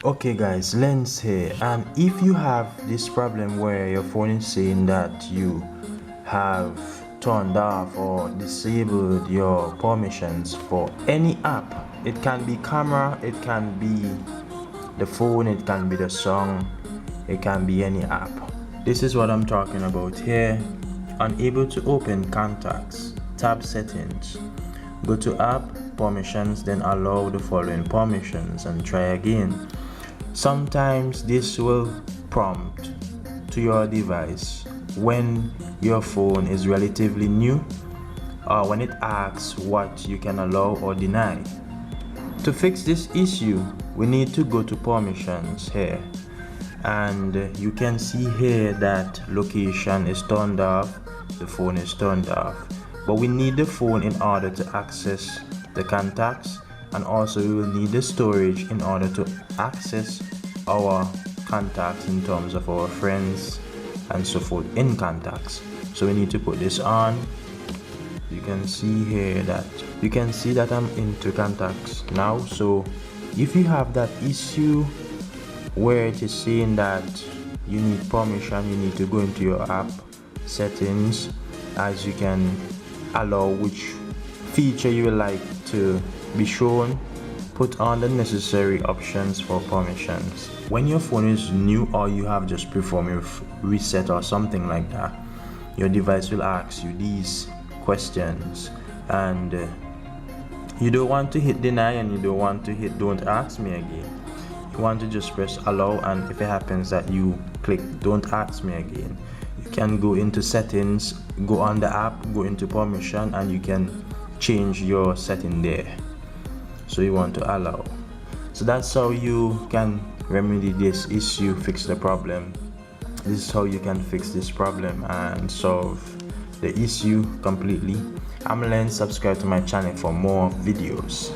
Okay guys, Lens here, and if you have this problem where your phone is saying that you have turned off or disabled your permissions for any app, it can be camera, it can be the phone, it can be the song, it can be any app. This is what I'm talking about here. Unable to open contacts, tap settings, go to app permissions, then allow the following permissions and try again. Sometimes this will prompt to your device when your phone is relatively new or when it asks what you can allow or deny. To fix this issue, we need to go to permissions here, and you can see here that location is turned off, the phone is turned off, but we need the phone in order to access the contacts, and also we will need the storage in order to access our contacts in terms of our friends and so forth in contacts. So we need to put this on. You can see here that I'm into contacts now. So if you have that issue where it is saying that you need permission, you need to go into your app settings, as you can allow which feature you would like to be shown, put on the necessary options for permissions. When your phone is new or you have just performed a reset or something like that, your device will ask you these questions, and you don't want to hit deny and you don't want to hit don't ask me again. You want to just press allow, and if it happens that you click don't ask me again, you can go into settings, go on the app, go into permission, and you can change your setting there. So you want to allow. So that's how you can remedy this issue, fix the problem. This is how you can fix this problem and solve the issue completely. I'm Len. Subscribe to my channel for more videos.